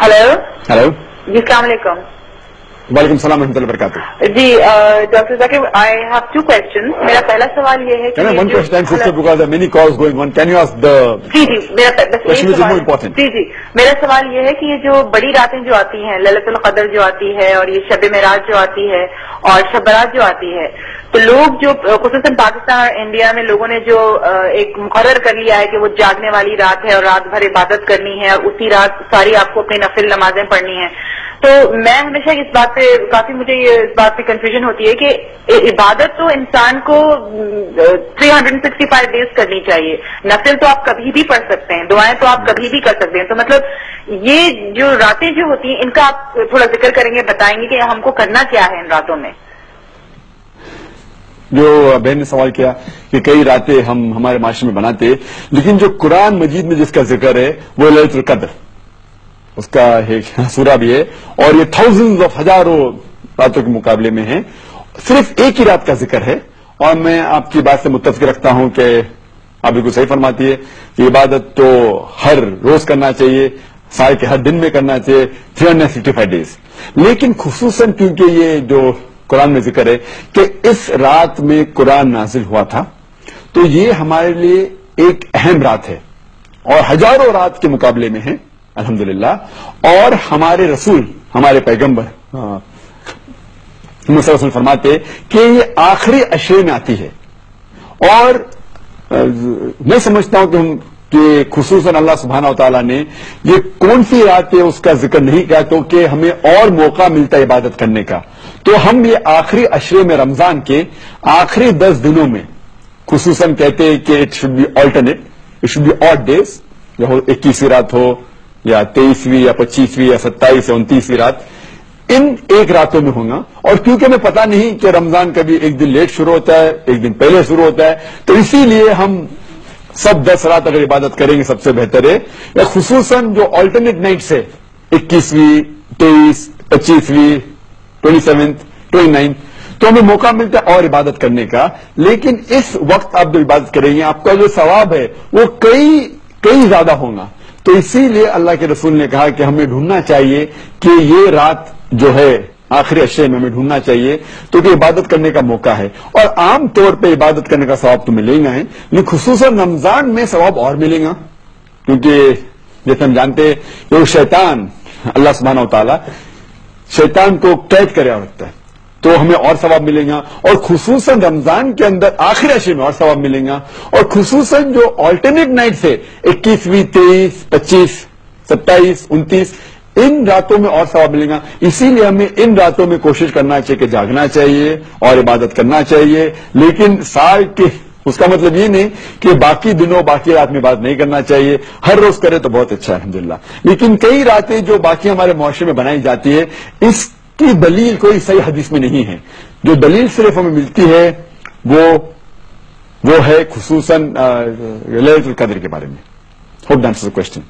Hello hello جی السلام علیکم. وعلیکم السلام ورحمۃ اللہ وبرکاتہ. جی doctor Zakir I have 2 questions. میرا پہلا سوال یہ ہے کہ One question, sister, because there are many calls going on. Can you ask the جی میرا بس question which is more important? جی میرا سوال یہ ہے کہ یہ جو بڑی راتیں جو آتی ہیں لیلۃ القدر جو آتی ہے اور یہ شب معراج جو آتی ہے اور شب برات جو آتی ہے تو لوگ جو خصوصاً پاکستان اور انڈیا میں لوگوں نے جو ایک مقرر کر لیا ہے کہ وہ جاگنے والی رات ہے اور رات بھر عبادت کرنی ہے اور اسی رات ساری آپ کو اپنی نفل نمازیں پڑھنی ہیں. تو میں ہمیشہ اس بات پہ کافی مجھے اس بات پہ کنفیوژن ہوتی ہے کہ عبادت تو انسان کو 365 ڈیز کرنی چاہیے. نفل تو آپ کبھی بھی پڑھ سکتے ہیں, دعائیں تو آپ کبھی بھی کر سکتے ہیں. تو مطلب یہ جو راتیں جو ہوتی ہیں ان کا آپ تھوڑا ذکر کریں گے, بتائیں گے کہ ہم کو کرنا کیا ہے ان راتوں میں. جو بہن نے سوال کیا کہ کئی راتیں ہم ہمارے معاشرے میں بناتے, لیکن جو قرآن مجید میں جس کا ذکر ہے وہ لیلۃ القدر, اس کا ایک سورہ بھی ہے اور یہ تھاؤزنڈز آف ہزاروں راتوں کے مقابلے میں ہے. صرف ایک ہی رات کا ذکر ہے اور میں آپ کی بات سے متفق رکھتا ہوں کہ آپ بالکل صحیح فرماتی ہے کہ عبادت تو ہر روز کرنا چاہیے, سال کے ہر دن میں کرنا چاہیے, 365 ڈیز. لیکن خصوصاً کیونکہ یہ جو قرآن میں ذکر ہے کہ اس رات میں قرآن نازل ہوا تھا تو یہ ہمارے لیے ایک اہم رات ہے اور ہزاروں رات کے مقابلے میں ہے الحمدللہ. اور ہمارے رسول, ہمارے پیغمبر صلی اللہ علیہ وسلم فرماتے کہ یہ آخری عشرے میں آتی ہے. اور میں سمجھتا ہوں کہ خصوصاً اللہ سبحانہ و تعالیٰ نے یہ کون سی رات ہے اس کا ذکر نہیں کیا تو کہ ہمیں اور موقع ملتا ہے عبادت کرنے کا. تو ہم یہ آخری عشرے میں رمضان کے آخری 10 دنوں میں خصوصاً کہتے ہیں کہ it should be alternate, it should be odd days, 21ویں رات ہو یا 23ویں یا 25ویں یا 27 یا 29ویں رات, ان ایک راتوں میں ہوگا. اور کیونکہ ہمیں پتا نہیں کہ رمضان کبھی ایک دن لیٹ شروع ہوتا ہے, ایک دن پہلے شروع ہوتا ہے, تو اسی لیے ہم سب 10 رات اگر عبادت کریں گے سب سے بہتر ہے. یا خصوصاً جو آلٹرنیٹ نائٹس ہے 21ویں, 23, 25ویں, 27, 29, تو ہمیں موقع ملتا ہے اور عبادت کرنے کا. لیکن اس وقت آپ جو عبادت کریں گے آپ کا جو ثواب ہے وہ کئی زیادہ ہوگا. تو اسی لیے اللہ کے رسول نے کہا کہ ہمیں ڈھونڈنا چاہیے کہ یہ رات جو ہے آخری عشرے میں ہمیں ڈھونڈنا چاہیے تو کہ عبادت کرنے کا موقع ہے. اور عام طور پہ عبادت کرنے کا ثواب تو ملے گا, لیکن خصوصاً رمضان میں ثواب اور ملے گا کیونکہ جیسے ہم جانتے ہیں کہ وہ شیطان, اللہ سبحانہ و تعالیٰ شیطان کو قید کرے رکھتا ہے تو ہمیں اور ثواب ملے گا. اور خصوصاً رمضان کے اندر آخری عشرے میں اور ثواب ملے گا. اور خصوصاً جو آلٹرنیٹ نائٹ ہے 21ویں, 23, 25, 27, 29, ان راتوں میں اور ثواب ملے گا. اسی لیے ہمیں ان راتوں میں کوشش کرنا چاہیے کہ جاگنا چاہیے اور عبادت کرنا چاہیے. لیکن سال کے اس کا مطلب یہ نہیں کہ باقی دنوں باقی رات میں عبادت نہیں کرنا چاہیے, ہر روز کرے تو بہت اچھا ہے الحمدللہ. لیکن کئی راتیں جو باقی ہمارے معاشرے میں بنائی جاتی ہے اس کی دلیل کوئی صحیح حدیث میں نہیں ہے. جو دلیل صرف ہمیں ملتی ہے وہ ہے خصوصاً لیلۃ القدر کے بارے میں. Hope that answers the question.